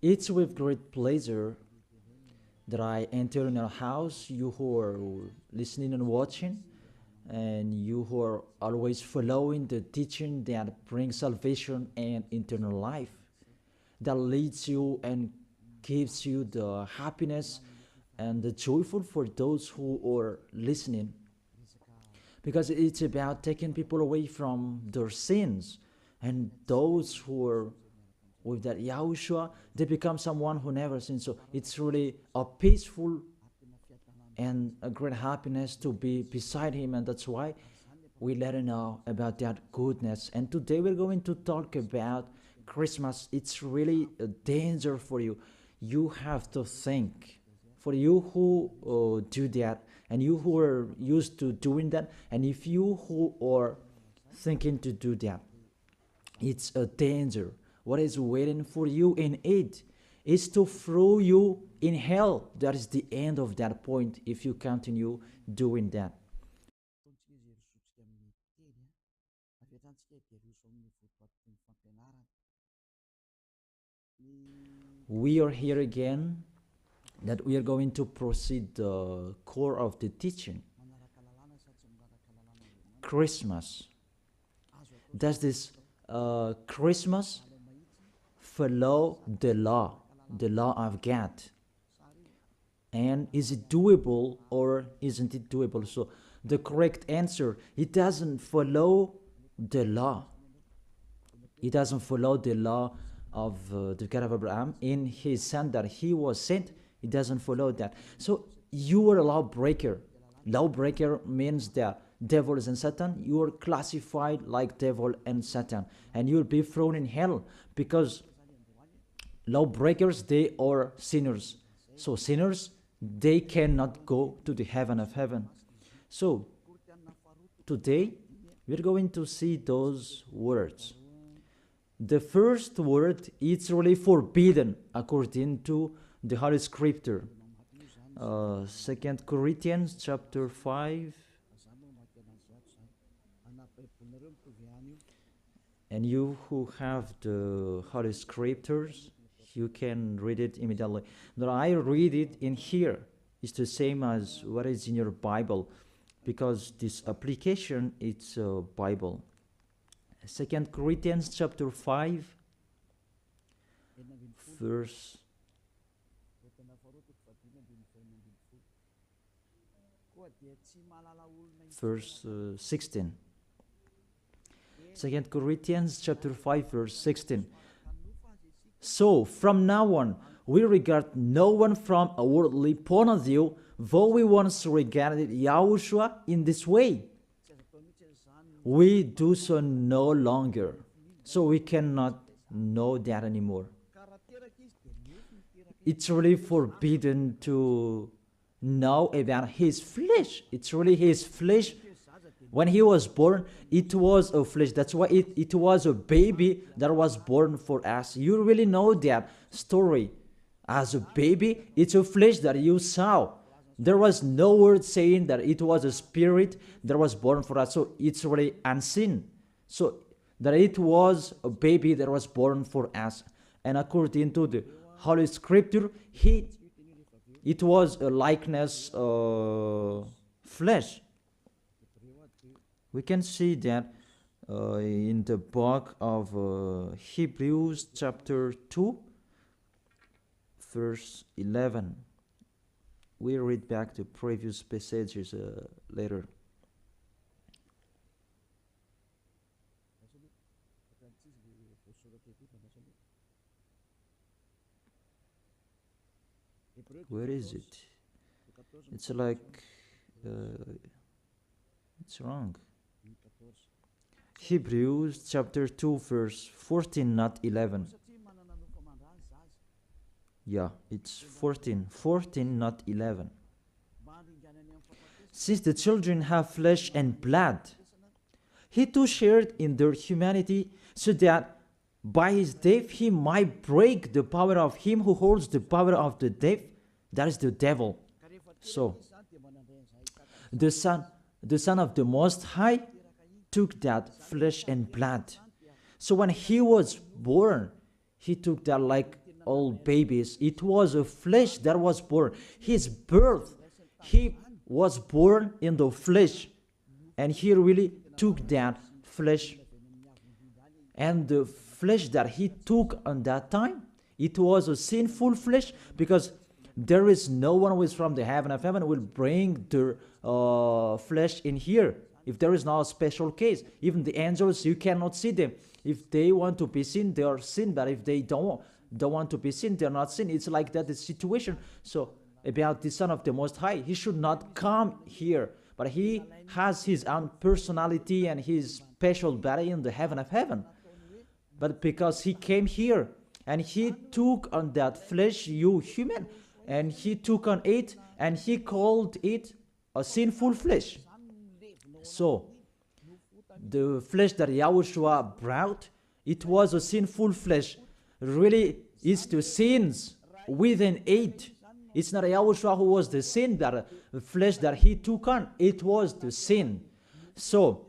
It's with great pleasure that I enter in your house, you who are listening and watching, and you who are always following the teaching that brings salvation and eternal life, that leads you and gives you the happiness and the joyful for those who are listening, because it's about taking people away from their sins, and those who are with that Yahushua, they become someone who never sinned. So it's really a peaceful and a great happiness to be beside him, and that's why we let him know about that goodness. And today we're going to talk about Christmas. It's really a danger for you. You have to think. For you who do that, and you who are used to doing that, and if you who are thinking to do that, it's a danger. What is waiting for you in it is to throw you in hell. That is the end of that point if you continue doing that. We are here again that we are going to proceed the core of the teaching. Christmas. Does this Christmas follow the law of God? And is it doable or isn't it doable? So the correct answer, it doesn't follow the law. It doesn't follow the law of the God of Abraham in his son that he was sent. It doesn't follow that. So you are a lawbreaker. Lawbreaker means that devil and Satan, you are classified like devil and Satan, and you'll be thrown in hell, because lawbreakers, they are sinners. So sinners, they cannot go to the heaven of heaven. So today we're going to see those words. The first word is really forbidden according to the Holy Scripture. 2 Corinthians chapter 5. And you who have the Holy Scriptures, you can read it immediately. Now I read it in here. It's the same as what is in your Bible, because this application, it's a Bible. 2 Corinthians chapter 5, verse 16. 2 Corinthians chapter 5, verse 16. So from now on, we regard no one from a worldly point of view, though we once regarded Yahushua in this way. We do so no longer. So we cannot know that anymore. It's really forbidden to know about his flesh. It's really his flesh. When he was born, it was a flesh. That's why it was a baby that was born for us. You really know that story. As a baby, it's a flesh that you saw. There was no word saying that it was a spirit that was born for us. So it's really unseen. So that it was a baby that was born for us. And according to the Holy Scripture, it was a likeness flesh. We can see that in the book of Hebrews chapter 2, verse 11. We read back the previous passages later. Where is it? It's like, it's wrong. Hebrews chapter 2, verse 14, not 11. Yeah, it's 14. 14, not 11. Since the children have flesh and blood, he too shared in their humanity, so that by his death he might break the power of him who holds the power of the death, that is the devil. So, the Son of the Most High took that flesh and blood. So when he was born, he took that like old babies. It was a flesh that was born. His birth, he was born in the flesh, and he really took that flesh. And the flesh that he took on that time, it was a sinful flesh, because there is no one who is from the heaven of heaven who will bring the flesh in here. If there is not a special case, even the angels, you cannot see them. If they want to be seen, they are seen, but if they don't want to be seen, they are not seen. It's like that, the situation. So about the Son of the Most High, he should not come here, but he has his own personality and his special body in the heaven of heaven. But because he came here and he took on that flesh, you human, and he took on it and he called it a sinful flesh. So the flesh that Yahushua brought, it was a sinful flesh. Really, it's the sins within it. It's not Yahushua who was the sin, that the flesh that he took on, it was the sin. So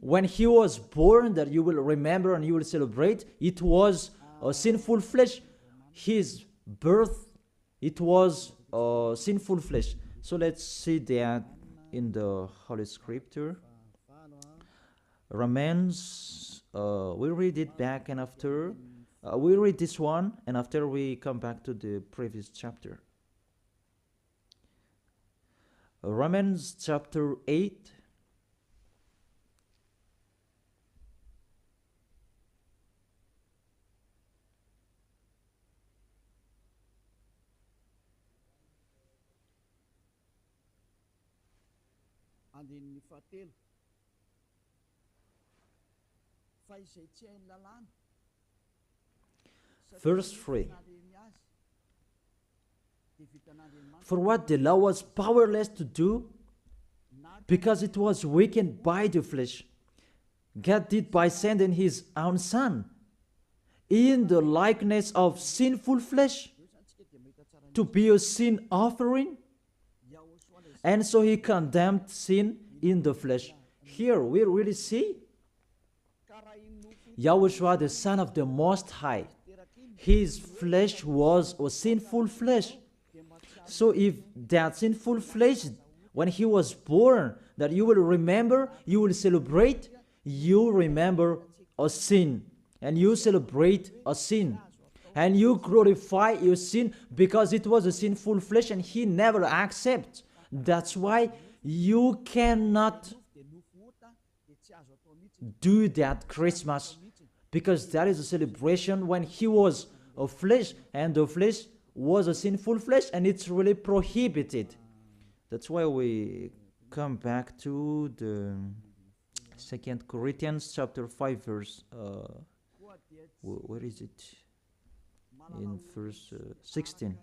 when he was born, that you will remember and you will celebrate, it was a sinful flesh. His birth, it was a sinful flesh. So let's see that in the Holy Scripture. Romans, we read it back, and after we read this one, and after we come back to the previous chapter. Romans chapter 8. Verse 3. For what the law was powerless to do, because it was weakened by the flesh, God did by sending his own Son in the likeness of sinful flesh to be a sin offering. And so he condemned sin in the flesh. Here we really see Yahushua, the Son of the Most High. His flesh was a sinful flesh. So if that sinful flesh, when he was born, that you will remember, you will celebrate, you remember a sin, and you celebrate a sin, and you glorify your sin because it was a sinful flesh and he never accepts. That's why you cannot do that Christmas, because that is a celebration when he was a flesh, and the flesh was a sinful flesh, and it's really prohibited. That's why we come back to the 2 Corinthians chapter 5 verse, where is it? In verse 16.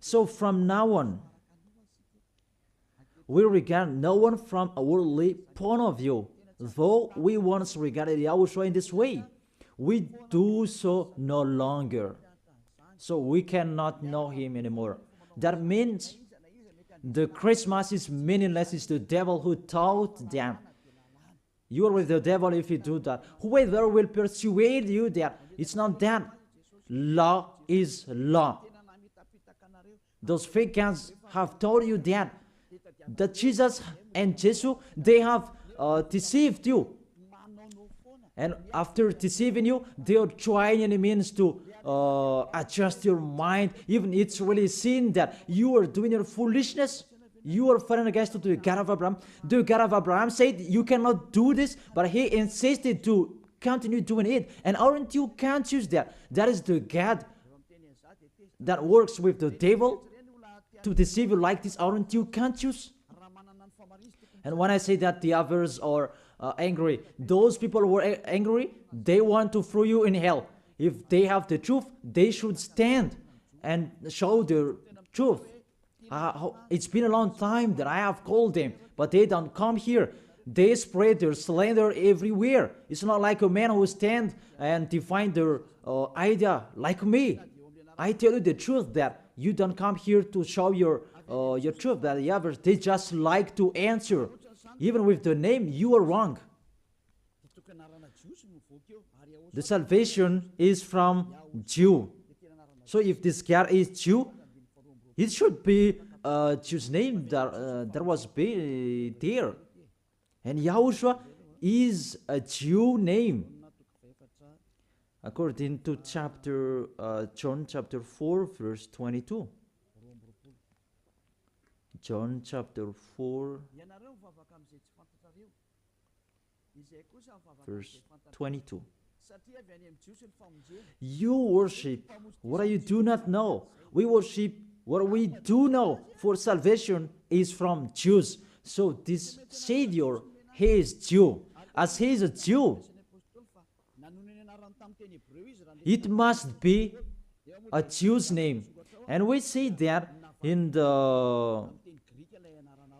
So from now on, we regard no one from a worldly point of view. Though we once regarded Yahushua in this way, we do so no longer. So we cannot know him anymore. That means the Christmas is meaningless. It's the devil who taught them. You are with the devil if you do that. Whoever will persuade you that it's not that. Law is law. Those fake guys have told you that Jesus and Jesus, they have deceived you. And after deceiving you, they are trying any means to adjust your mind. Even it's really seen that you are doing your foolishness. You are fighting against the God of Abraham. The God of Abraham said you cannot do this, but he insisted to continue doing it. And aren't you conscious that that is the God that works with the devil to deceive you like this? Aren't you conscious? And when I say that the others are angry, those people who are angry, they want to throw you in hell. If they have the truth, they should stand and show the truth. It's been a long time that I have called them, but they don't come here. They spread their slander everywhere. It's not like a man who stands and define their idea like me. I tell you the truth that you don't come here to show your truth. That the others, they just like to answer. Even with the name, you are wrong. the salvation is from Jew. So if this guy is Jew, it should be Jew's name that was there. And Yahushua is a Jew name. According to John chapter 4, verse 22. John chapter 4, verse 22. You worship what you do not know. We worship what we do know, for salvation is from Jews. So this Savior, he is Jew. As he is a Jew, it must be a Jew's name. And we see that in the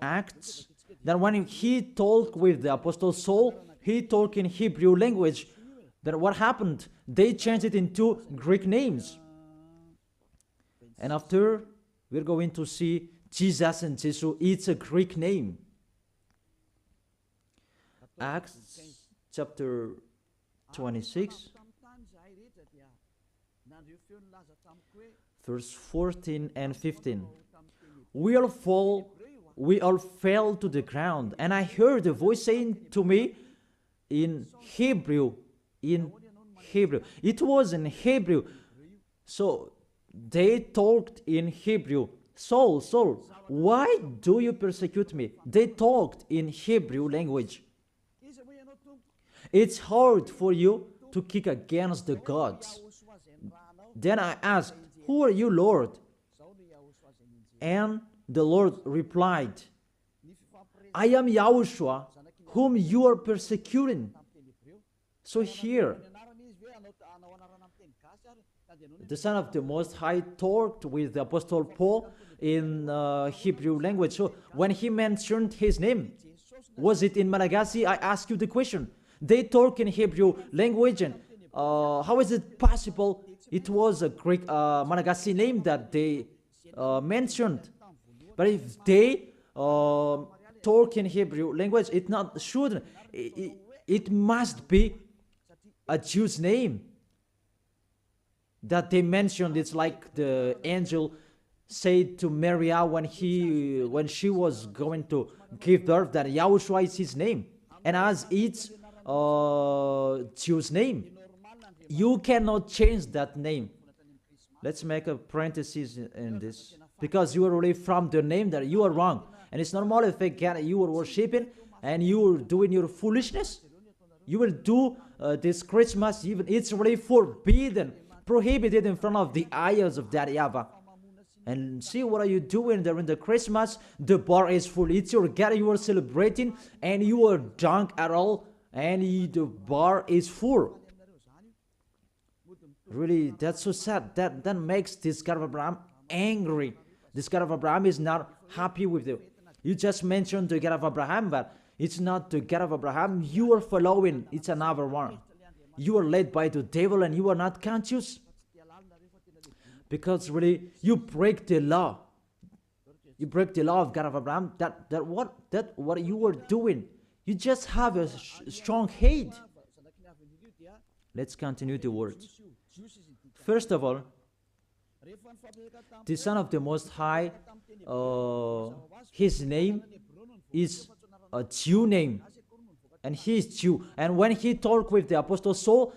Acts, that when he talked with the Apostle Saul, he talked in Hebrew language. Then what happened? They changed it into Greek names. And after, we're going to see Jesus and Jesus, it's a Greek name. Acts chapter 26, verse 14 and 15. We all fell to the ground, and I heard a voice saying to me in Hebrew. It was in Hebrew. So they talked in Hebrew. Saul, Saul, why do you persecute me? They talked in Hebrew language. It's hard for you to kick against the gods. Then I asked, who are you, Lord? And the Lord replied, I am Yahushua, whom you are persecuting. So here, the Son of the Most High talked with the Apostle Paul in Hebrew language. So when he mentioned his name, was it in Malagasy? I ask you the question. They talk in Hebrew language, and how is it possible it was a Greek Malagasy name that they mentioned? But if they talk in Hebrew language, it must be a Jew's name that they mentioned. It's like the angel said to Maria when she was going to give birth, that Yahushua is his name. And as it's Jew's name, you cannot change that name. Let's make a parenthesis in this, because you are already from the name that you are wrong. And it's normal if you are worshiping and you are doing your foolishness. You will do this Christmas, even it's already forbidden, prohibited in front of the eyes of that YAHVAH. And see, what are you doing during the Christmas? The bar is full. It's your God you are celebrating, and you are drunk at all, and the bar is full. Really, that's so sad. That makes this God of Abraham angry. This God of Abraham is not happy with you. You just mentioned the God of Abraham, but it's not the God of Abraham you are following. It's another one. You are led by the devil, and you are not conscious. Because really, you break the law. You break the law of God of Abraham. What you are doing. You just have a strong hate. Let's continue the words. First of all, the Son of the Most High, his name is a Jew name, and he is Jew. And when he talked with the Apostle Saul,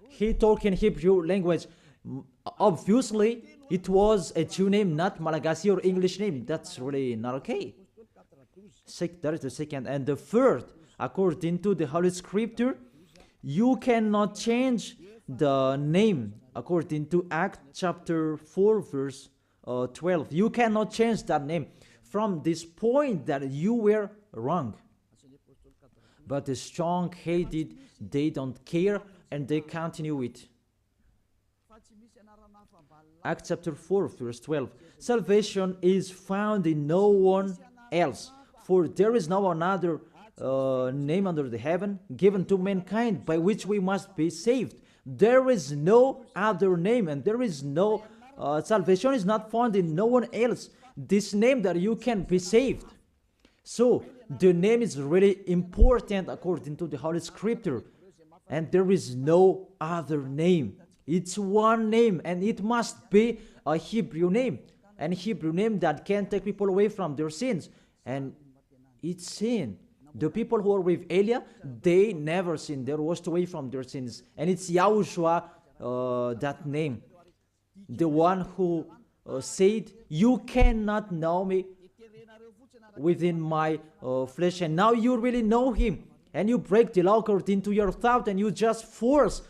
he talked in Hebrew language. Obviously, it was a Jew name, not Malagasy or English name. That's really not okay. That is the second. And the third, according to the Holy Scripture, you cannot change the name. According to Acts chapter 4, verse 12. You cannot change that name from this point that you were wrong. But the strong-headed, they don't care, and they continue it. Acts chapter 4, verse 12. Salvation is found in no one else, for there is no another name under the heaven given to mankind by which we must be saved. There is no other name, and there is no salvation is not found in no one else. This name that you can be saved. So the name is really important according to the Holy Scripture. And there is no other name. It's one name, and it must be a Hebrew name. An Hebrew name that can take people away from their sins. And it's sin. The people who are with Elia, they never sinned. They were washed away from their sins. And it's YAHOSHUA, that name. The one who said, you cannot know me within my flesh. And now you really know him. And you break the law according to your thought, and you just force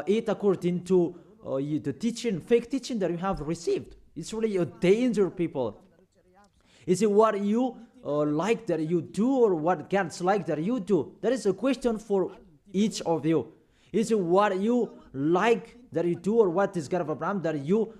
it according to the teaching, fake teaching that you have received. It's really a danger, people. Is it what you like that you do, or what God's like that you do? That is a question for each of you. Is it what you like that you do, or what is God of Abraham that you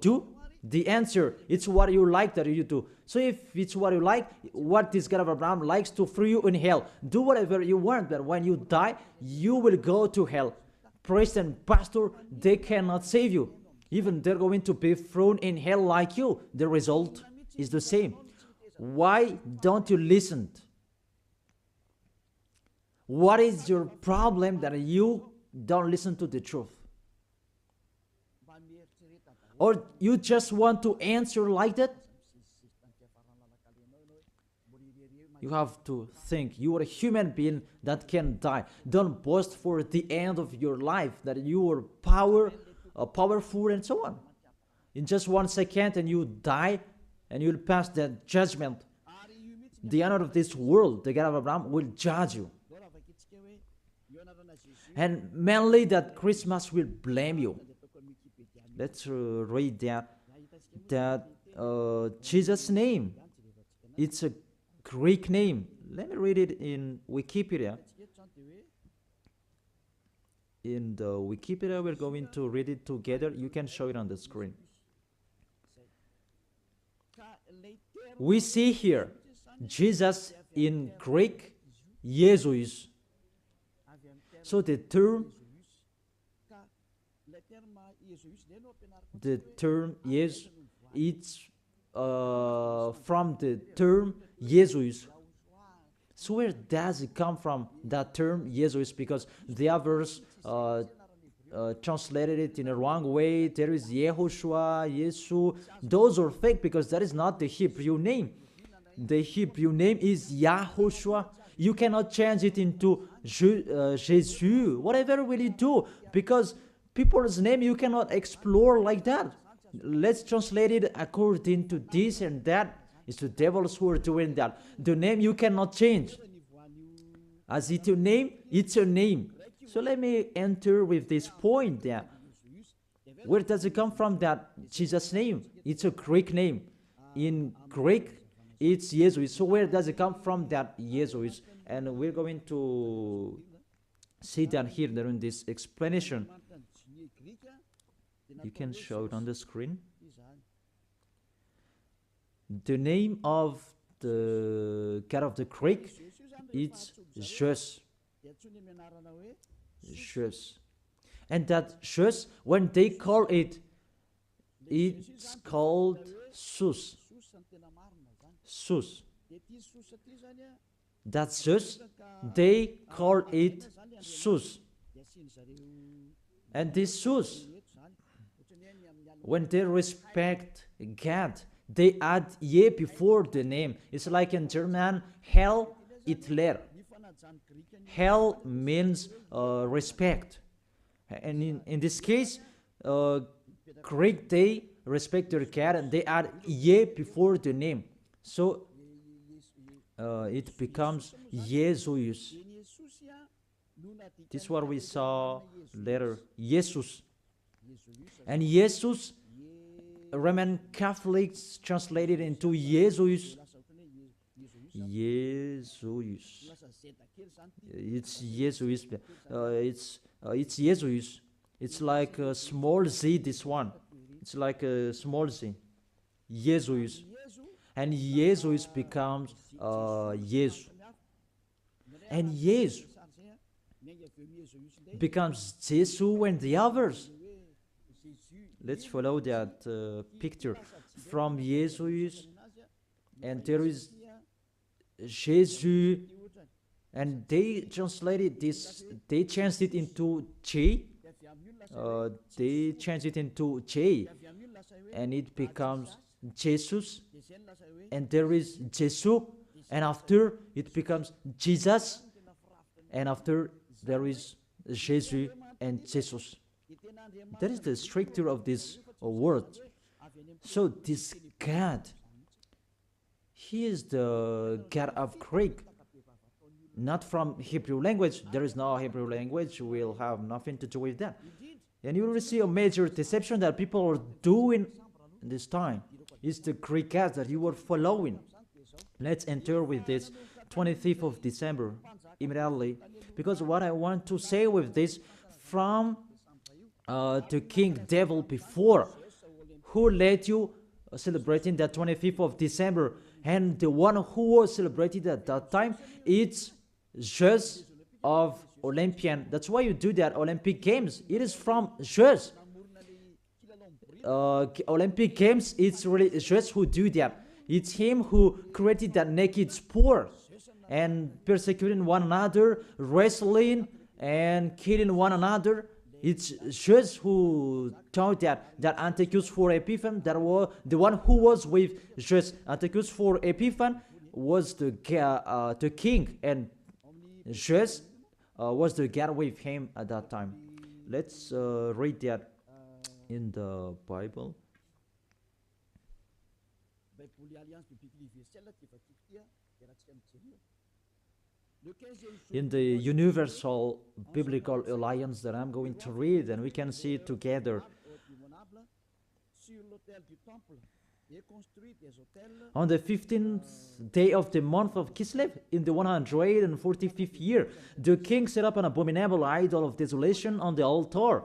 do? The answer, it's what you like that you do. So if it's what you like, what this God of Abraham likes to free you in hell. Do whatever you want, but when you die, you will go to hell. Priest and pastor, they cannot save you. Even they're going to be thrown in hell like you. The result is the same. Why don't you listen? What is your problem that you don't listen to the truth? Or you just want to answer like that? You have to think. You are a human being that can die. Don't boast for the end of your life that you are powerful and so on. In just 1 second and you die and you'll pass that judgment. The honor of this world, the God of Abraham, will judge you. And mainly that Christmas will blame you. Let's read that Jesus' name. It's a Greek name. Let me read it in Wikipedia. In the Wikipedia, we're going to read it together. You can show it on the screen. We see here Jesus in Greek, Jesus. So the term is, it's from the term Jesus. So where does it come from, that term Jesus? Because the others translated it in a wrong way. There is YAHOSHUA, Yesu. Those are fake because that is not the Hebrew name. The Hebrew name is YAHOSHUA. You cannot change it into Jesus. Whatever will you do? Because people's name you cannot explore like that. Let's translate it according to this and that. It's the devils who are doing that. The name you cannot change. As it's your name, it's your name. So let me enter with this point there. Where does it come from, that Jesus' name? It's a Greek name. In Greek, it's Jesus. So where does it come from, that Jesus? And we're going to see that here during this explanation. You can show it on the screen. The name of the God of the Greek, it's Jesus. Jesus. And that Jesus, when they call it, it's called Sus. Sus. That's Jesus, they call it Sus. And this Sus, when they respect God, they add ye before the name. It's like in German, Heil Hitler. Heil means respect. And in this case, Greek, they respect their God and they add ye before the name. So it becomes Jesus. This is what we saw later, Jesus. And Jesus, Roman Catholics translated into Jesus. Jesus. It's Jesus. It's Jesus. It's like a small z, this one. It's like a small z. Jesus. And Jesus becomes Jesus. And Jesus becomes Jesus and the others. Let's follow that picture from Jesus, and there is Jesus, and they translated this, they changed it into J. They changed it into J, and it becomes Jesus, and there is Jesus, and after it becomes Jesus, and after there is Jesus and Jesus. That is the structure of this word. So this God, he is the God of Greek, not from Hebrew language. There is no Hebrew language. We'll have nothing to do with that. And you will see a major deception that people are doing this time. It's the Greek God that you are following. Let's enter with this 25th of December immediately, because what I want to say with this, from the king devil before, who let you celebrating that 25th of December, and the one who was celebrated at that time, it's Zeus of Olympian. That's why you do that Olympic Games. It is from Zeus. Olympic Games, it's really Zeus who do that. It's him who created that naked sport and persecuting one another, wrestling and killing one another. It's Zeus who taught that Antiochus for Epiphan, that was the one who was with Zeus. Antiochus for Epiphan was the king, and Zeus was the god with him at that time. Let's read that in the Bible. In the Universal Biblical Alliance that I'm going to read, and we can see it together. On the 15th day of the month of Kislev, in the 145th year, the king set up an abominable idol of desolation on the altar.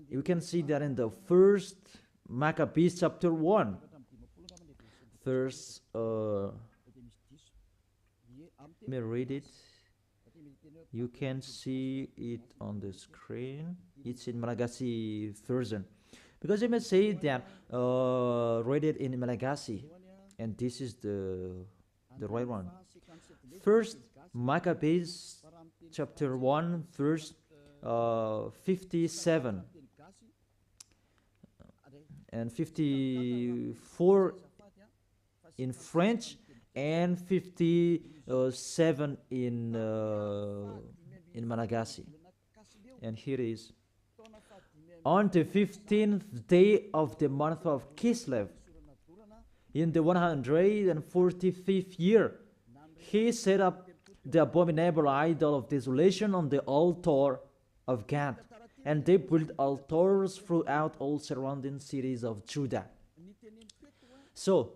You can see that in the first Maccabees chapter 1. First, let me read it. You can see it on the screen. It's in Malagasy version. Because you may say that read it in Malagasy, and this is the right one. First Maccabees chapter 1 verse 57 and 54 in French, and 57 in Malagasy. And here it is. On the 15th day of the month of Kislev, in the 145th year, he set up the abominable idol of desolation on the altar of God, and they built altars throughout all surrounding cities of Judah. So,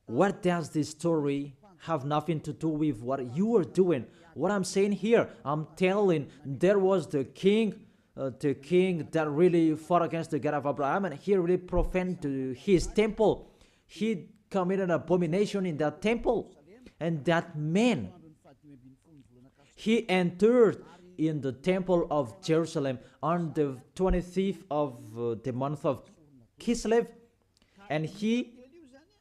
what does this story have nothing to do with what you are doing? What I'm saying here, I'm telling, there was the king that really fought against the God of Abraham, and he really profaned his temple. He committed an abomination in that temple, and that man, he entered in the temple of Jerusalem on the 25th of the month of Kislev, and he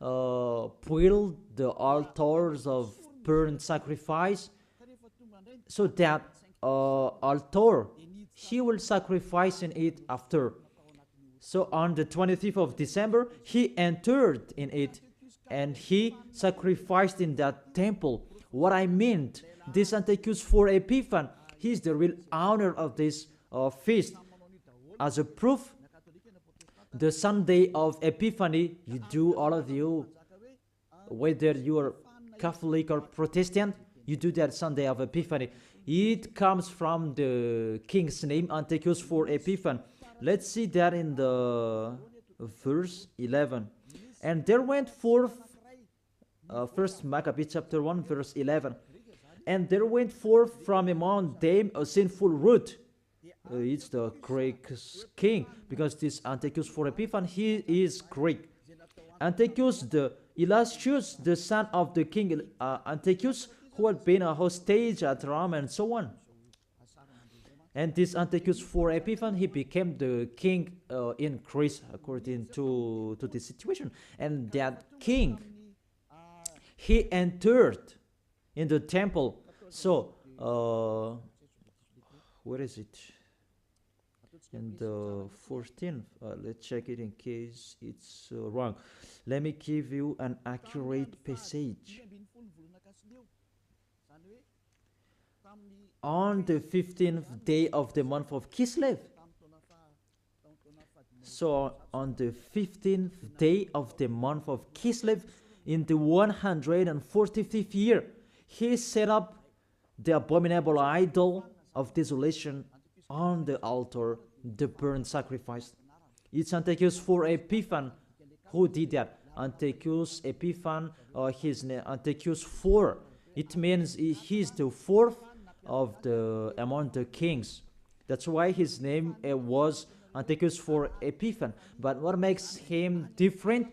built the altars of burnt sacrifice, so that altar, he will sacrifice in it after. So on the 25th of December, he entered in it, and he sacrificed in that temple. What I meant, this Antiochus for Epiphan, he is the real owner of this feast. As a proof, the Sunday of Epiphany, you do, all of you, whether you are Catholic or Protestant, you do that Sunday of Epiphany. It comes from the king's name, Antiochus for Epiphan. Let's see that in the verse 11. And there went forth, first Maccabees chapter 1, verse 11. And there went forth from among them a sinful root. It's the Greek king, because this Antiochus for Epiphan, he is Greek. Antiochus the illustrious, the son of the king Antiochus, who had been a hostage at Rome, and so on. And this Antiochus for Epiphan, he became the king in Greece, according to this situation. And that king, he entered in the temple. So, where is it? And the 14th, let's check it in case it's wrong. Let me give you an accurate passage. On the 15th day of the month of Kislev. So on the 15th day of the month of Kislev, in the 145th year, he set up the abominable idol of desolation on the altar, the burnt sacrifice. It's Antiochus for Epiphan who did that. Antiochus Epiphan, his name Antiochus 4. It means he's the fourth of the among the kings. That's why his name was Antiochus for Epiphan. But what makes him different?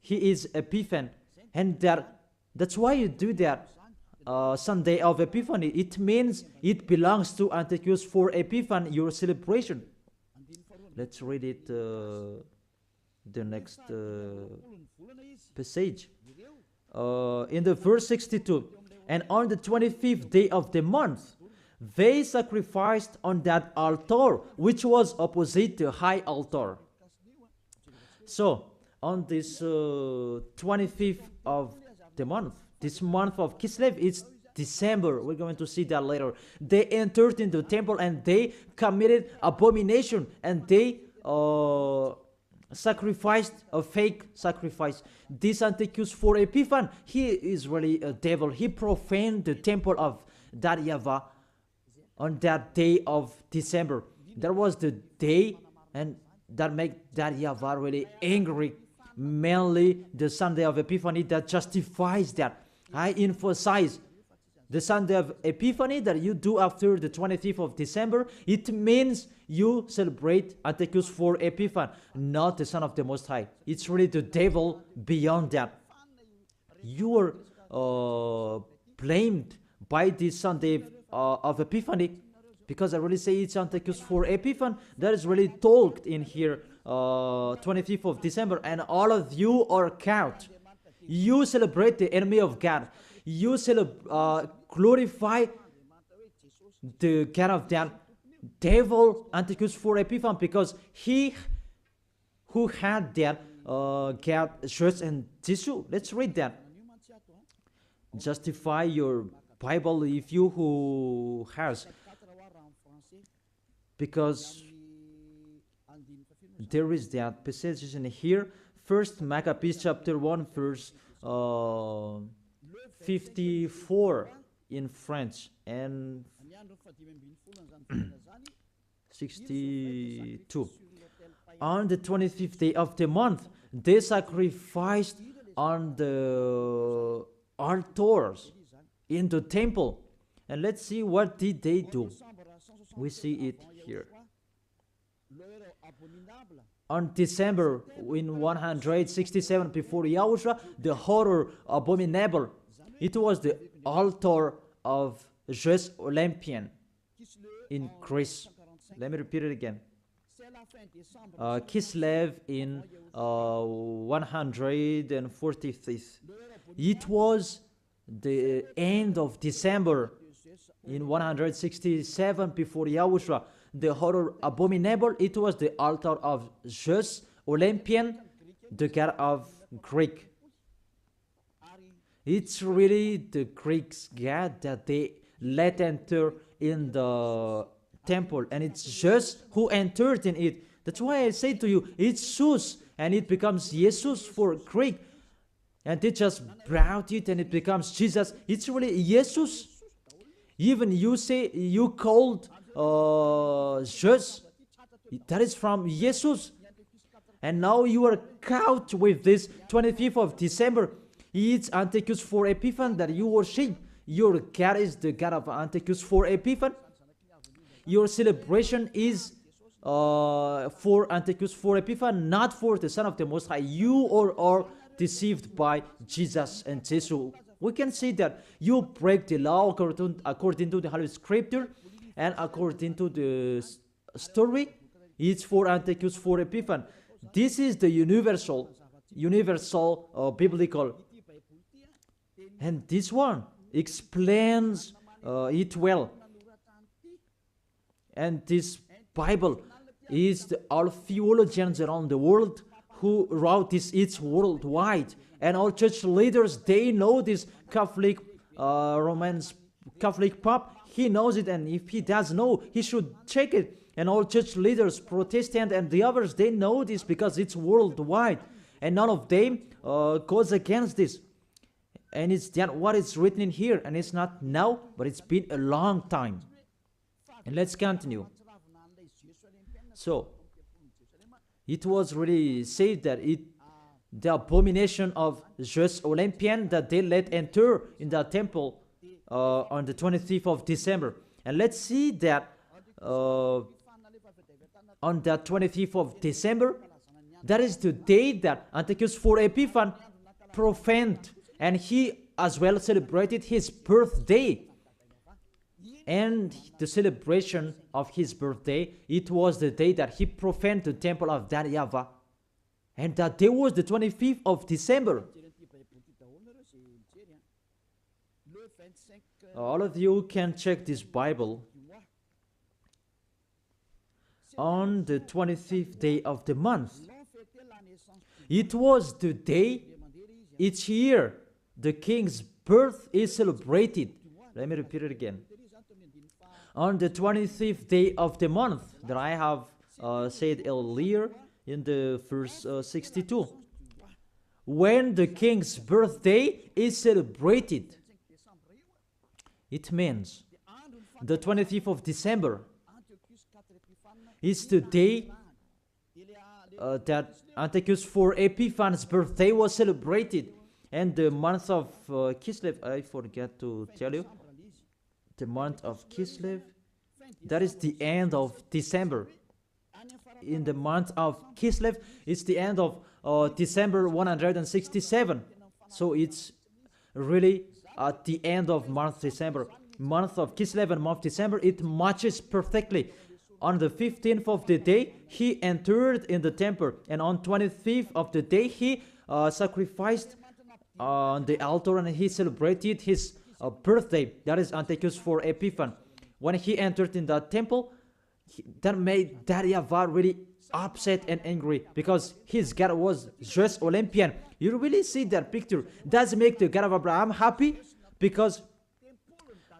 He is Epiphan, and that's why you do that. Sunday of Epiphany, it means it belongs to Antiochus for Epiphan, your celebration. Let's read it, the next passage. In the verse 62, and on the 25th day of the month, they sacrificed on that altar, which was opposite the high altar. So, on this 25th of the month, this month of Kislev, it's December. We're going to see that later. They entered into the temple and they committed abomination, and they sacrificed a fake sacrifice. This Antiochus for Epiphan, he is really a devil. He profaned the temple of that YAHVAH on that day of December. That was the day, and that made that YAHVAH really angry. Mainly the Sunday of Epiphany that justifies that. I emphasize the Sunday of Epiphany that you do after the 25th of December. It means you celebrate Antiochus for Epiphan, not the Son of the Most High. It's really the devil beyond that. You are blamed by this Sunday of Epiphany, because I really say it's Antiochus for Epiphan. That is really talked in here, 25th of December, and all of you are count. You celebrate the enemy of God. You glorify the God of that devil, Antiochus for Epiphan, because he who had that God, church, and Jesus. Let's read that. Justify your Bible if you who has, because there is that passage in here. First Maccabees chapter 1 verse 54 in French and 62. On the 25th day of the month, they sacrificed on the altars in the temple. And let's see what did they do. We see it here. On December in 167 before Yahushua, the horror abominable. It was the altar of Zeus Olympian in Greece. Let me repeat it again. Kislev in 145th. It was the end of December in 167 before Yahushua. The horror abominable, it was the altar of Zeus Olympian, the god of Greek. It's really the Greeks' god that they let enter in the temple, and it's Zeus who entered in it. That's why I say to you, it's Zeus, and it becomes Jesus for Greek, and they just brought it and it becomes Jesus. It's really Jesus. Even you say you called Zeus, that is from Jesus, and now you are caught with this 25th of December. It's Antiochus for Epiphan that you worship. Your God is the God of Antiochus for Epiphan. Your celebration is for Antiochus for Epiphan, not for the Son of the Most High. You are deceived by Jesus and Jesus. We can see that you break the law according to the Holy Scripture, and according to the story, it's for Antiochus for Epiphan. This is the universal biblical. And this one explains it well. And this Bible is all theologians around the world who wrote this. It's worldwide, and all church leaders, they know this. Catholic, Romans Catholic Pope, he knows it, and if he does know, he should check it. And all church leaders, Protestant and the others, they know this because it's worldwide, and none of them goes against this. And it's that what is written in here, and it's not now, but it's been a long time. And let's continue. So it was really said that the abomination of just Olympian that they let enter in the temple on the 25th of December. And let's see that on the 25th of December, that is the day that Antiochus IV Epiphanes profaned, and he as well celebrated his birthday. And the celebration of his birthday, it was the day that he profaned the temple of that YAHVAH. And that day was the 25th of December. All of you can check this Bible. On the 25th day of the month, it was the day each year the king's birth is celebrated. Let me repeat it again. On the 25th day of the month that I have said earlier in the verse 62, when the king's birthday is celebrated, it means the 25th of December is the day that Antiochus IV Epiphanes' birthday was celebrated. And the month of Kislev, I forget to tell you, the month of Kislev, that is the end of December. In the month of Kislev, it's the end of December 167. So it's really at the end of month December. Month of Kislev and month December, it matches perfectly. On the 15th of the day, he entered in the temple, and on 25th of the day, he sacrificed on the altar, and he celebrated his birthday. That is Antiochus IV Epiphanes. When he entered in the temple, that made that YAHVAH really upset and angry, because his God was just Olympian. You really see that picture. Does make the God of Abraham happy? Because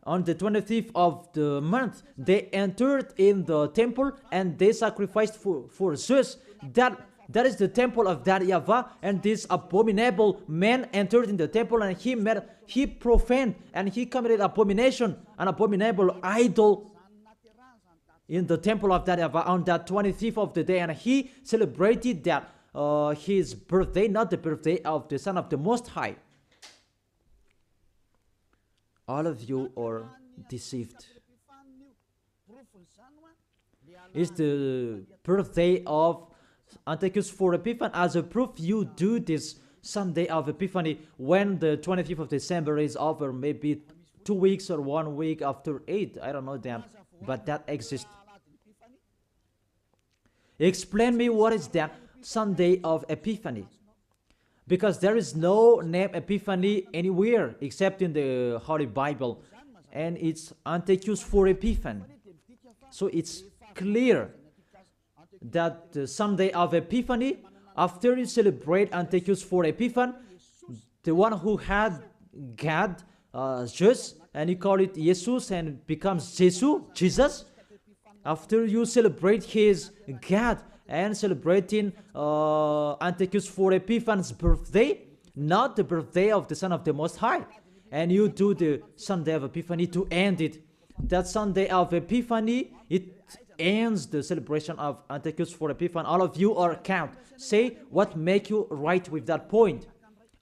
on the 25th of the month, they entered in the temple and they sacrificed for Zeus. That is the temple of that YAHVAH, and this abominable man entered in the temple, and he profaned and he committed abomination, an abominable idol in the temple of that YAHVAH on that 25th of the day, and he celebrated that his birthday, not the birthday of the Son of the Most High. All of you are deceived. It's the birthday of Antiochus IV Epiphanes. As a proof, you do this Sunday of Epiphany when the 25th of December is over, maybe 2 weeks or 1 week after 8. I don't know that, but that exists. Explain me what is that Sunday of Epiphany. Because there is no name Epiphany anywhere except in the Holy Bible. And it's Antiochus IV Epiphanes. So it's clear that the Sunday of Epiphany, after you celebrate Antiochus IV Epiphanes, the one who had God, Jesus, and you call it Jesus and becomes Jesus. After you celebrate his God and celebrating Antiochus IV Epiphanes' birthday, not the birthday of the Son of the Most High, and you do the Sunday of Epiphany to end it. That Sunday of Epiphany, it ends the celebration of Antiochus IV Epiphanes. All of you are count. Say what make you right with that point.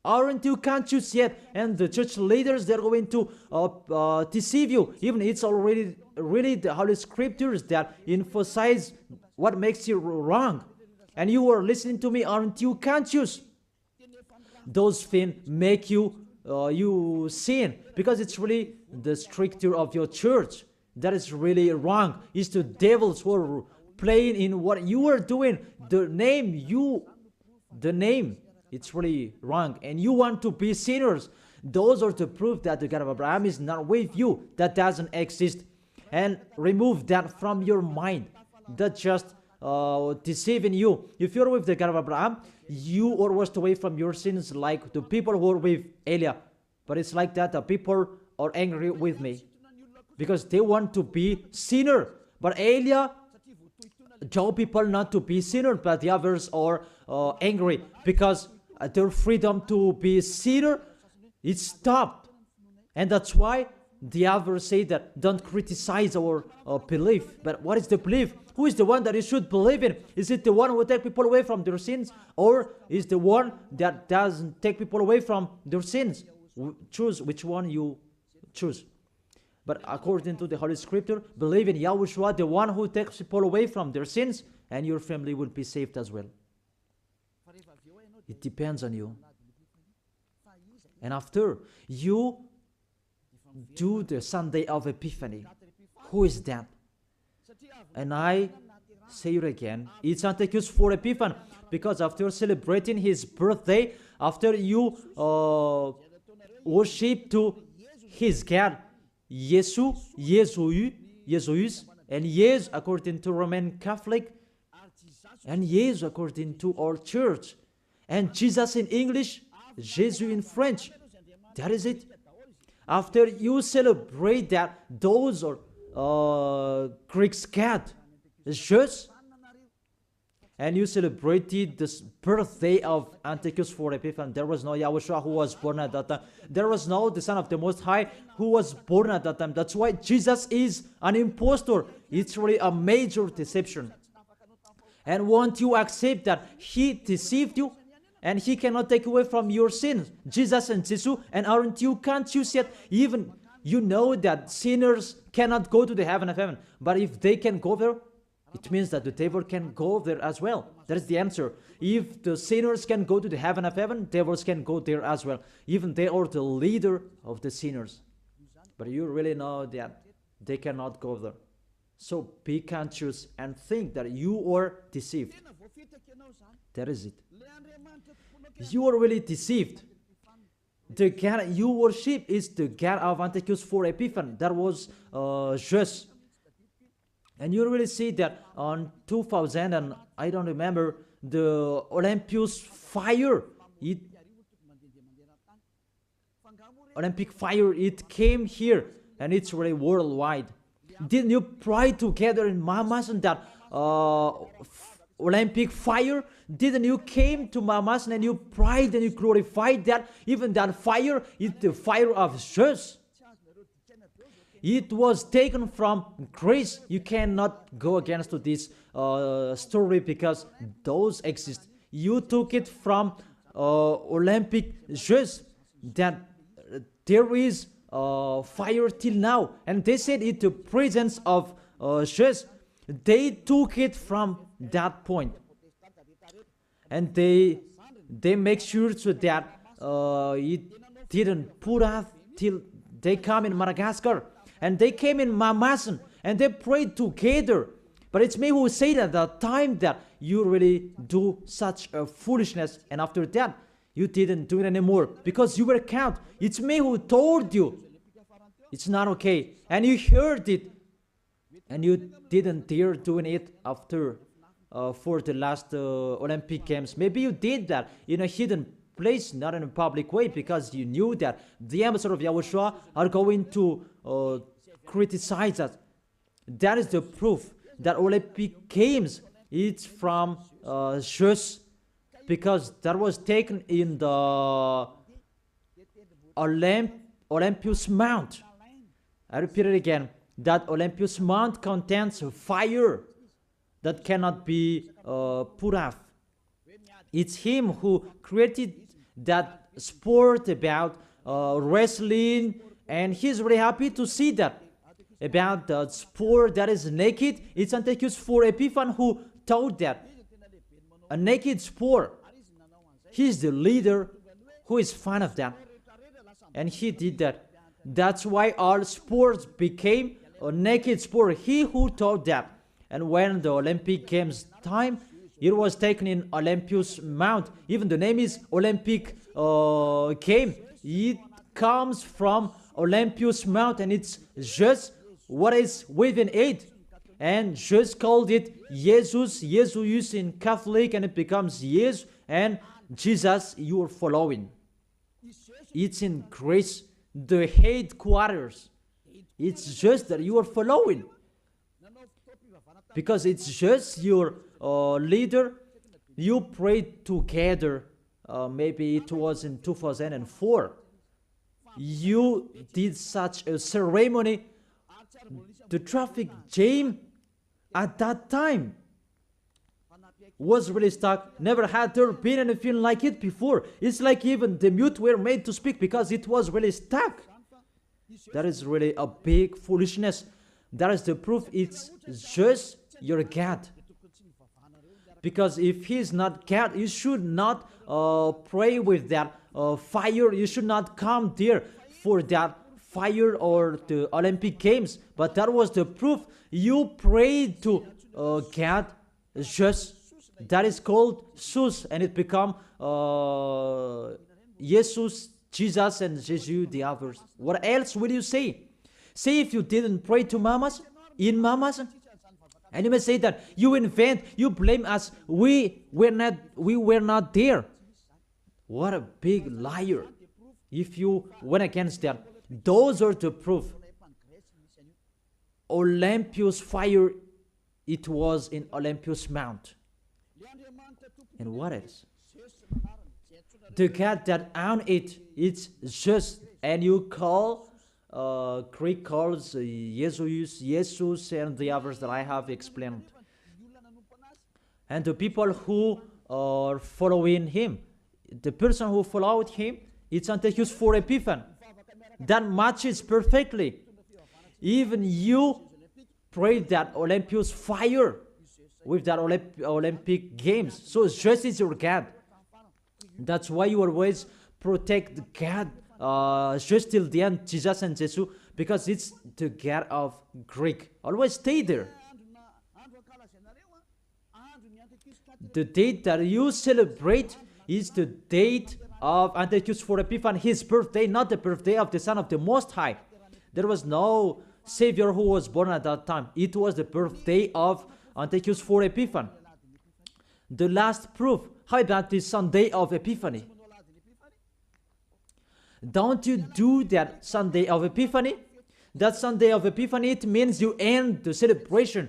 Aren't you conscious yet? And the church leaders, they're going to deceive you. Even it's already really the Holy Scriptures that emphasize what makes you wrong. And you are listening to me, aren't you conscious? Those things make you you sin, because it's really the stricture of your church that is really wrong. It's the devils who are playing in what you are doing. The name, it's really wrong, and you want to be sinners. Those are the proof that the God of Abraham is not with you. That doesn't exist. And remove that from your mind. That just deceiving you. If you're with the God of Abraham, you are washed away from your sins like the people who are with Eliah. But it's like that. The people are angry with me because they want to be sinner. But Eliah told people not to be sinner, but the others are angry because their freedom to be sinner is stopped. And that's why the others say that don't criticize our belief. But what is the belief? Who is the one that you should believe in? Is it the one who will take people away from their sins? Or is the one that doesn't take people away from their sins? Choose which one you choose. But according to the Holy Scripture, believe in Yahushua, the one who takes people away from their sins, and your family will be saved as well. It depends on you. And after you do the Sunday of Epiphany, who is that? And I say it again, it's Antiochus for Epiphany, because after celebrating his birthday, after you worship to his God, Jesus, and yes, according to Roman Catholic, and yes, according to our church, and Jesus in English, Jesus in French. That is it. After you celebrate that, those are Greek God, Jesus, and you celebrated the birthday of Antiochus for Epiphany. There was no Yahushua who was born at that time. There was no the Son of the Most High who was born at that time. That's why Jesus is an impostor. It's really a major deception. And won't you accept that he deceived you? And he cannot take away from your sins. Jesus and Jesus, and aren't you conscious yet? Even you know that sinners cannot go to the heaven of heaven. But if they can go there, it means that the devil can go there as well. That is the answer. If the sinners can go to the heaven of heaven, devils can go there as well. Even they are the leader of the sinners. But you really know that they cannot go there. So be conscious and think that you are deceived. That is it. You are really deceived. The God you worship is the God of Antiochus for Epiphany. That was Jesus. And you really see that on 2000, and I don't remember, the Olympus fire, Olympic fire, it came here, and it's really worldwide. Didn't you pray together in Mamas and that Olympic fire? Didn't you came to Mamas and you prayed and you glorified that? Even that fire is the fire of Jesus. It was taken from grace. You cannot go against this story because those exist. You took it from Olympic Jesus, that there is fire till now. And they said it the presence of Jesus. They took it from that point. And they make sure so that it didn't put out till they come in Madagascar. And they came in Mamasan and they prayed together. But it's me who said at the time that you really do such a foolishness. And after that, you didn't do it anymore because you were caught. It's me who told you. It's not okay. And you heard it. And you didn't dare doing it after for the last Olympic Games. Maybe you did that in a hidden place, not in a public way, because you knew that the ambassador of Yahushua are going to criticize us. That is the proof that Olympic Games is from Jesus, because that was taken in the Olympus Mount. I repeat it again. That Olympus Mount contains fire that cannot be put off. It's him who created that sport about wrestling, and he's really happy to see that. About the sport that is naked, it's Antiochus for Epiphany who taught that. A naked sport. He's the leader who is fan of that. And he did that. That's why all sports became a naked sport. He who taught that. And when the Olympic Games time, it was taken in Olympus Mount. Even the name is Olympic Game. It comes from Olympus Mount, and it's just what is within it. And just called it Jesus in Catholic, and it becomes Jesus, and Jesus you are following. It's in Greece, the headquarters. It's just that you are following. Because it's just your leader. You prayed together. Maybe it was in 2004. You did such a ceremony. The traffic jam at that time was really stuck. Never had there been anything like it before. It's like even the mute were made to speak because it was really stuck. That is really a big foolishness. That is the proof. It's just your God. Because if he is not God, you should not pray with that fire. You should not come there for that fire or the Olympic Games. But that was the proof. You prayed to God, just that is called Sus, and it become Jesus, Jesus, and Jesus the others. What else will you say? Say if you didn't pray to mamas, in mamas, and you may say that you invent, you blame us. We were not there. What a big liar! If you went against that, those are the proof. Olympus fire, it was in Olympus Mount. And what else? The God that owned it, it's just, and you call, Greek calls Jesus, and the others that I have explained. And the people who are following him, the person who followed him, it's Antiochus for Epiphan. That matches perfectly. Even you prayed that Olympus fire with that Olympic Games. So just is your God. That's why you always protect God just till the end, Jesus and Jesus, because it's the God of Greek. Always stay there. The date that you celebrate is the date of Antiochus for Epiphan, his birthday, not the birthday of the Son of the Most High. There was no Savior who was born at that time. It was the birthday of Antiochus for Epiphan. The last proof, how about the Sunday of Epiphany? Don't you do that Sunday of Epiphany? That Sunday of Epiphany, it means you end the celebration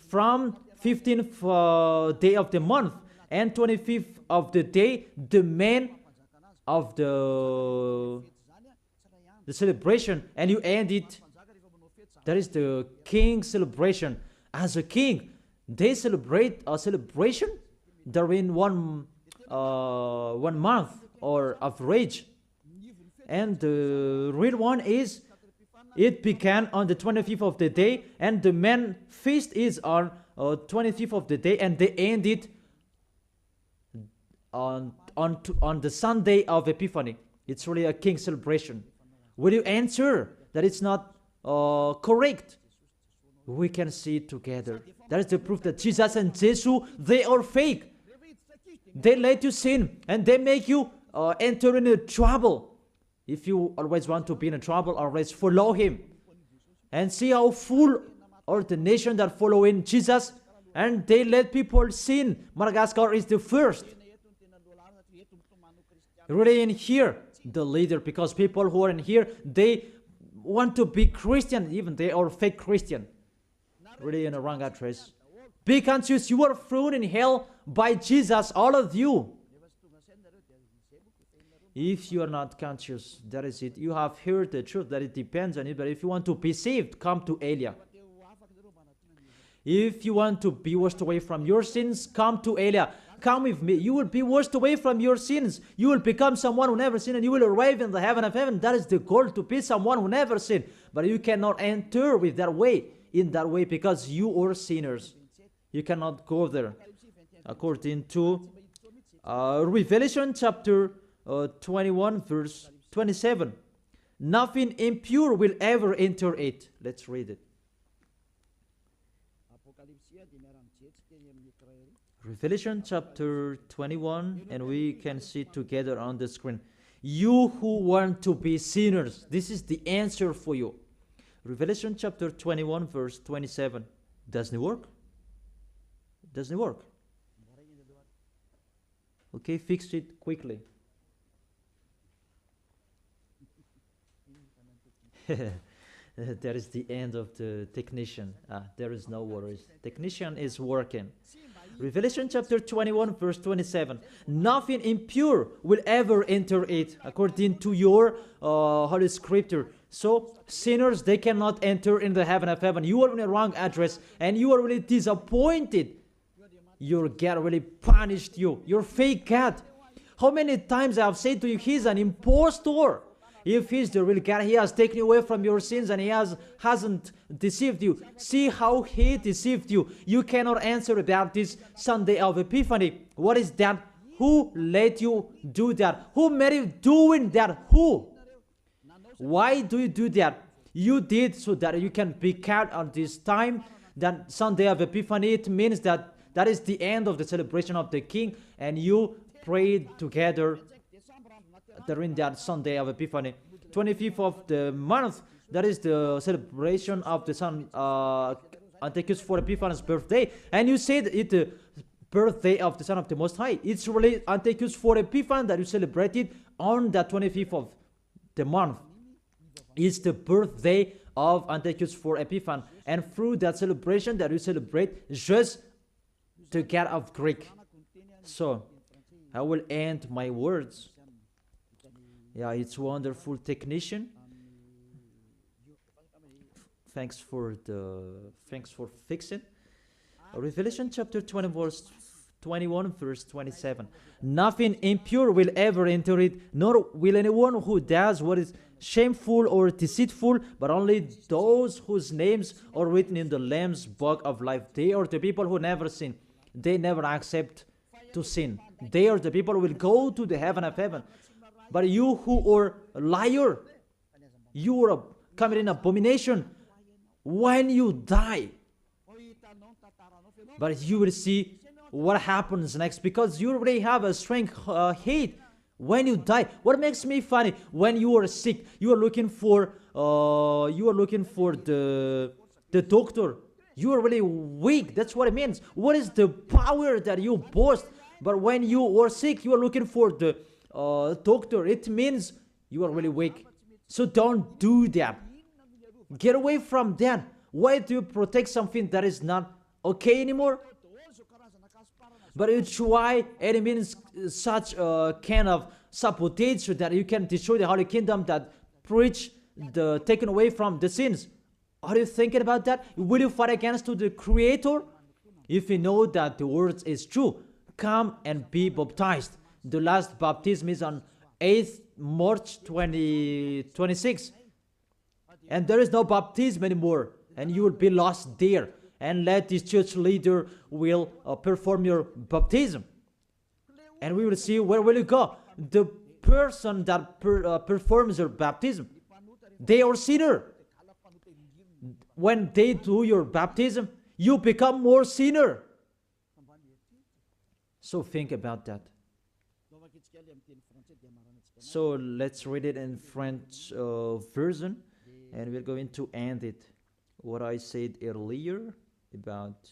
from 15th day of the month and 25th of the day, the man of the celebration, and you end it. That is the king celebration. As a king, they celebrate a celebration during one month or average. And the real one is, it began on the 25th of the day, and the main feast is on 25th of the day, and they end it on the Sunday of Epiphany. It's really a king celebration. Will you answer that it's not correct? We can see it together. That is the proof that Jesus and Jesus, they are fake. They let you sin, and they make you enter into trouble. If you always want to be in trouble, always follow him. And see how full are the nation that follow in Jesus, and they let people sin. Madagascar is the first. Really in here, the leader, because people who are in here, they want to be Christian, even they are fake Christian. Really in a wrong address. Be conscious, you are thrown in hell by Jesus, all of you. If you are not conscious, that is it. You have heard the truth, that it depends on it. But if you want to be saved, come to Elia. If you want to be washed away from your sins, come to Elia. Come with me. You will be washed away from your sins. You will become someone who never sinned, and you will arrive in the heaven of heaven. That is the goal, to be someone who never sinned. But you cannot enter with that way, in that way, because you are sinners. You cannot go there. According to Revelation chapter 21 verse 27. Nothing impure will ever enter it. Let's read it. Revelation chapter 21, and we can see together on the screen. You who want to be sinners, this is the answer for you. Revelation chapter 21 verse 27. Doesn't it work? Doesn't it work? Okay, fix it quickly. That is the end of the technician. There is no worries. Technician is working. Revelation chapter 21 verse 27. Nothing impure will ever enter it, according to your Holy Scripture. So sinners, they cannot enter in the heaven of heaven. You are in the wrong address and you are really disappointed. Your God really punished you. Your fake God. How many times I have said to you, he's an impostor. If he's the real God, he has taken you away from your sins and he hasn't deceived you. See how he deceived you. You cannot answer about this Sunday of Epiphany. What is that? Who let you do that? Who made you doing that? Who? Why do you do that? You did so that you can be kept on this time. That Sunday of Epiphany, it means that that is the end of the celebration of the King, and you prayed together during that Sunday of Epiphany. 25th of the month, that is the celebration of the Son Antiochus for Epiphanes' birthday. And you said it's the birthday of the Son of the Most High. It's really Antiochus for Epiphanes that you celebrated on the 25th of the month. It's the birthday of Antiochus for Epiphanes. And through that celebration that you celebrate just the God of Greek. So, I will end my words. Yeah, it's wonderful technician. Thanks for fixing. Revelation chapter 21 verse 27. Nothing impure will ever enter it, nor will anyone who does what is shameful or deceitful, but only those whose names are written in the Lamb's book of life. They are the people who never sin. They never accept to sin. They are the people who will go to the heaven of heaven. But you who are a liar, you are committing abomination when you die. But you will see what happens next, because you already have a strength hate when you die. What makes me funny, when you are sick, you are looking for the doctor. You are really weak. That's what it means. What is the power that you boast? But when you are sick, you are looking for the doctor. It means you are really weak. So don't do that. Get away from that. Why do you protect something that is not okay anymore? But you try, and it means such a kind of sabotage so that you can destroy the Holy Kingdom that preach the taken away from the sins. Are you thinking about that? Will you fight against the Creator? If you know that the word is true, come and be baptized. The last baptism is on 8th March 2026. And there is no baptism anymore. And you will be lost there. And let this church leader will perform your baptism. And we will see where will you go. The person that performs your baptism, they are sinner. When they do your baptism, you become more sinner. So think about that. So let's read it in French version, and we're going to end it. What I said earlier about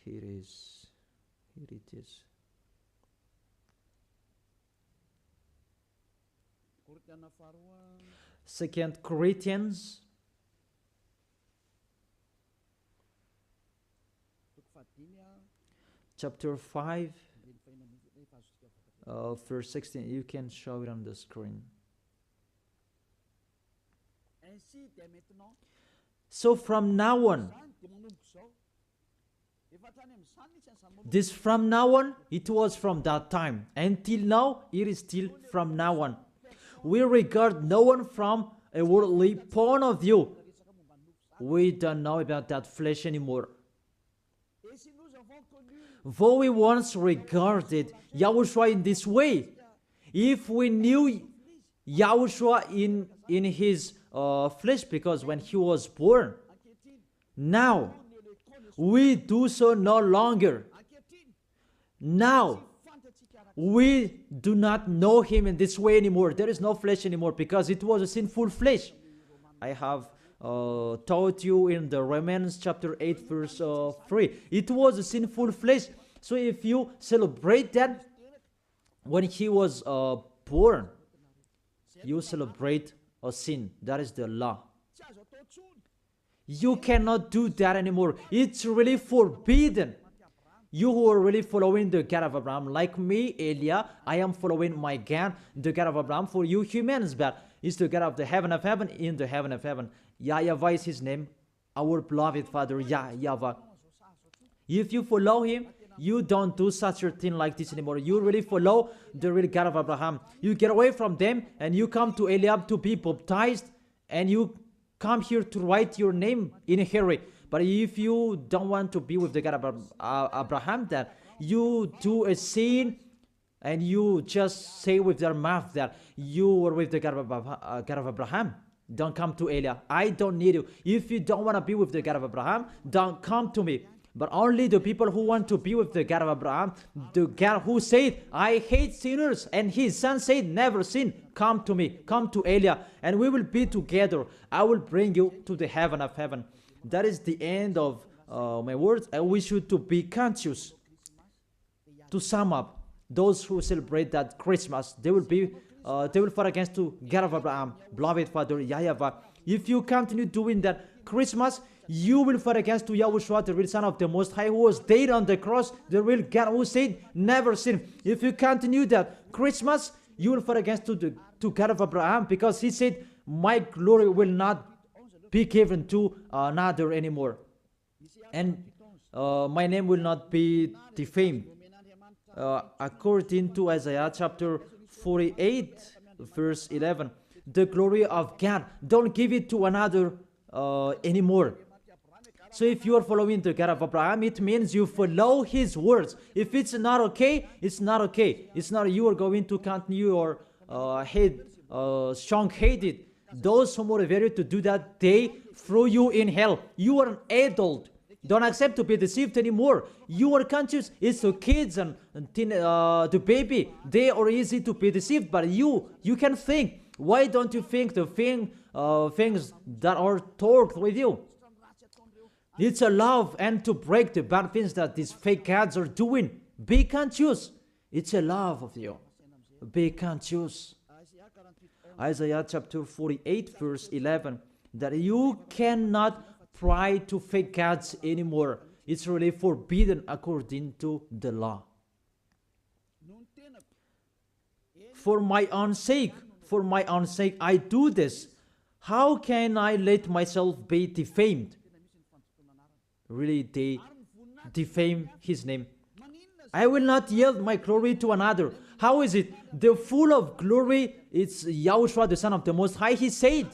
here it is. 2 Corinthians chapter 5 verse 16. You can show it on the screen. So from now on, this from now on, it was from that time. Until now, it is still from now on. We regard no one from a worldly point of view. We don't know about that flesh anymore. Though we once regarded Yahushua in this way, if we knew Yahushua in his flesh, because when he was born, now we do so no longer. Now, we do not know him in this way anymore. There is no flesh anymore because it was a sinful flesh. I have taught you in the Romans chapter 8 verse 3. It was a sinful flesh. So if you celebrate that when he was born, you celebrate a sin. That is the law. You cannot do that anymore. It's really forbidden. You who are really following the God of Abraham, like me, Elia, I am following my God, the God of Abraham. For you humans, but it's the God of the heaven of heaven, in the heaven of heaven. YAHVAH is his name, our beloved Father, YAHVAH. If you follow him, you don't do such a thing like this anymore. You really follow the real God of Abraham. You get away from them and you come to Eliab to be baptized, and you come here to write your name in a hurry. But if you don't want to be with the God of Abraham, that you do a sin and you just say with your mouth that you were with the God of Abraham, don't come to Eliab. I don't need you. If you don't want to be with the God of Abraham, don't come to me. But only the people who want to be with the God of Abraham, the God who said, I hate sinners, and his son said, never sin, come to me, come to Eliab, and we will be together. I will bring you to the heaven of heaven. That is the end of my words, and we should to be conscious. To sum up, those who celebrate that Christmas, they will fight against to God of Abraham, beloved Father YAHVAH. If you continue doing that Christmas, you will fight against to YAHOSHUA, the real Son of the Most High, who was dead on the cross, the real God who said, never sin. If you continue that Christmas, you will fight against to God of Abraham, because he said, my glory will not be given to another anymore, and my name will not be defamed. According to Isaiah chapter 48 verse 11, the glory of God, don't give it to another anymore. So if you are following the God of Abraham, it means you follow his words. If it's not okay, it's not okay. It's not you are going to continue or strong-headed. Those who motivate you to do that, they throw you in hell. You are an adult. Don't accept to be deceived anymore. You are conscious. It's the kids and the baby. They are easy to be deceived, but you can think. Why don't you think the things that are talked with you? It's a love and to break the bad things that these fake gods are doing. Be conscious. It's a love of you. Be conscious. Isaiah chapter 48 verse 11, that you cannot pray to fake gods anymore. It's really forbidden according to the law. For my own sake, I do this. How can I let myself be defamed? Really, they defame his name. I will not yield my glory to another. How is it? The full of glory, it's YAHOSHUA, the Son of the Most High. He said,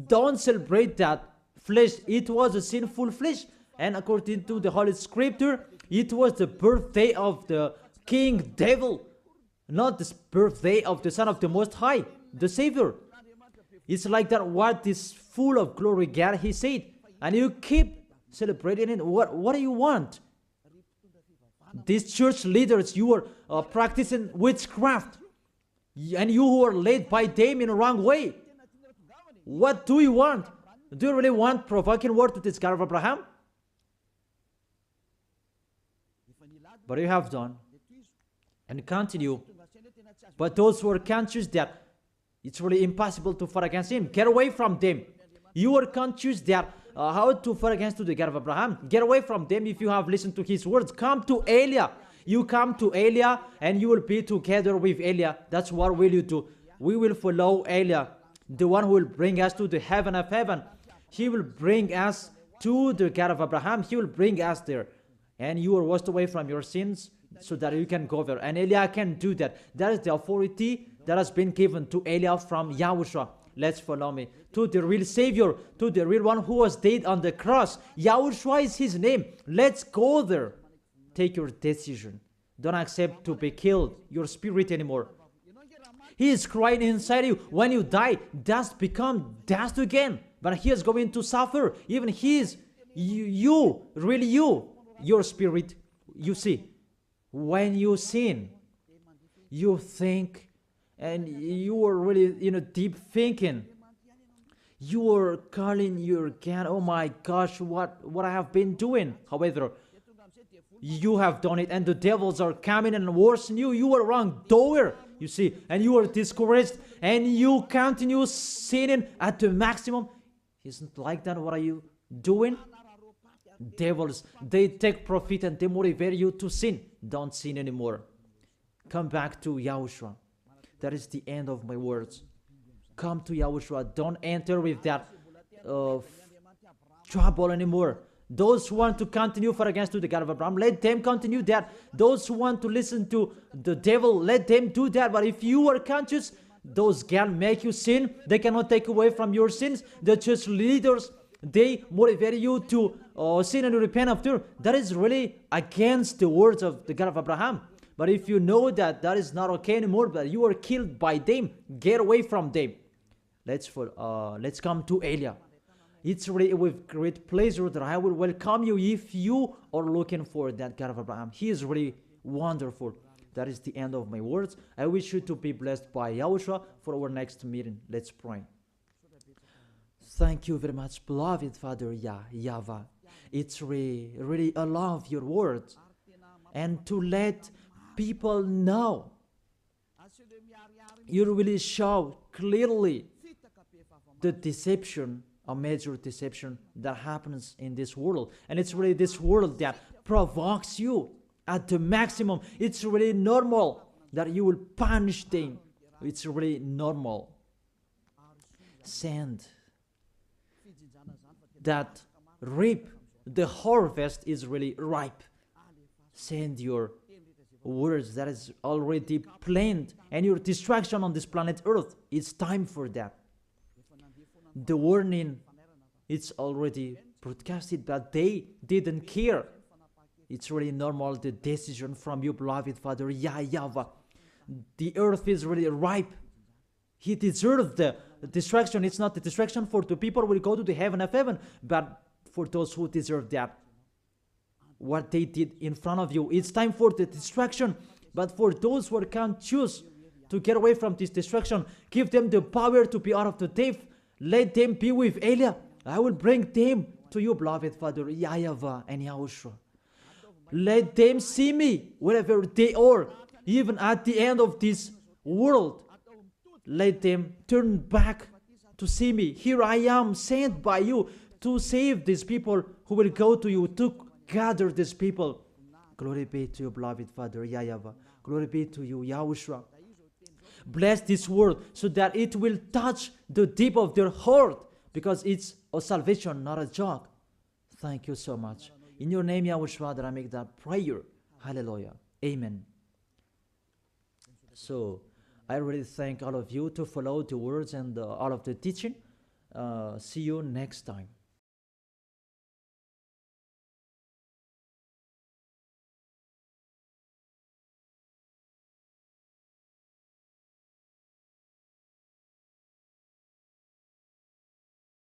don't celebrate that flesh. It was a sinful flesh. And according to the Holy Scripture, it was the birthday of the King Devil, not the birthday of the Son of the Most High, the Savior. It's like that, what is full of glory, God, he said. And you keep celebrating it. What do you want? These church leaders, you are practicing witchcraft, and you who are led by them in a wrong way. What do you want? Do you really want provoking word to this God of Abraham? But you have done and continue. But those who are conscious that it's really impossible to fight against him, get away from them. You are conscious that how to fight against the God of Abraham. Get away from them if you have listened to his words. Come to Eliab. You come to Eliab and you will be together with Eliab. That's what will you do. We will follow Eliab, the one who will bring us to the heaven of heaven. He will bring us to the God of Abraham. He will bring us there. And you are washed away from your sins so that you can go there. And Eliab can do that. That is the authority that has been given to Eliab from YAHOSHUA. Let's follow me to the real Savior, to the real one who was dead on the cross. YAHOSHUA is his name. Let's go there. Take your decision. Don't accept to be killed, your spirit anymore. He is crying inside you. When you die, dust become dust again. But he is going to suffer. Even he is, you, really you, your spirit, you see. When you sin, you think, and you are really, deep thinking. You are calling your God, oh my gosh, what I have been doing. However, you have done it, and the devils are coming and worsen you. You are wrong doer, you see, and you are discouraged, and you continue sinning at the maximum. Isn't like that? What are you doing? Devils, they take profit and they motivate you to sin. Don't sin anymore. Come back to Yahushua. That is the end of my words. Come to Yahushua. Don't enter with that trouble anymore. Those who want to continue for against to the God of Abraham, let them continue that. Those who want to listen to the devil, let them do that. But if you are conscious, those can make you sin. They cannot take away from your sins. The church leaders, they motivate you to sin and repent after. That is really against the words of the God of Abraham. But if you know that that is not okay anymore, but you are killed by them, get away from them. Let's come to Elia. It's really with great pleasure that I will welcome you if you are looking for that God of Abraham. He is really wonderful. That is the end of my words. I wish you to be blessed by Yahushua for our next meeting. Let's pray. Thank you very much, beloved Father YAHVAH. It's really I love your words. And to let people know, you really show clearly the deception, a major deception that happens in this world. And it's really this world that provokes you at the maximum. It's really normal that you will punish them. It's really normal. Send that reap. The harvest is really ripe. Send your words that is already planned, and your distraction on this planet Earth. It's time for that. The warning, it's already broadcasted, but they didn't care. It's really normal, the decision from you, beloved Father YAHVAH. The earth is really ripe. He deserves the distraction. It's not the distraction for the people who will go to the heaven of heaven, but for those who deserve that. What they did in front of you. It's time for the distraction. But for those who can't choose to get away from this distraction, give them the power to be out of the death. Let them be with Elia. I will bring them to you, beloved Father YAHVAH and Yahushua. Let them see me wherever they are, even at the end of this world. Let them turn back to see me. Here I am, sent by you to save these people who will go to you, to gather these people. Glory be to you, beloved Father YAHVAH. Glory be to you, Yahushua. Bless this word so that it will touch the deep of their heart, because it's a salvation, not a joke. Thank you so much. In your name, Yahushua, that I make that prayer. Hallelujah. Amen. So, I really thank all of you to follow the words and all of the teaching. See you next time.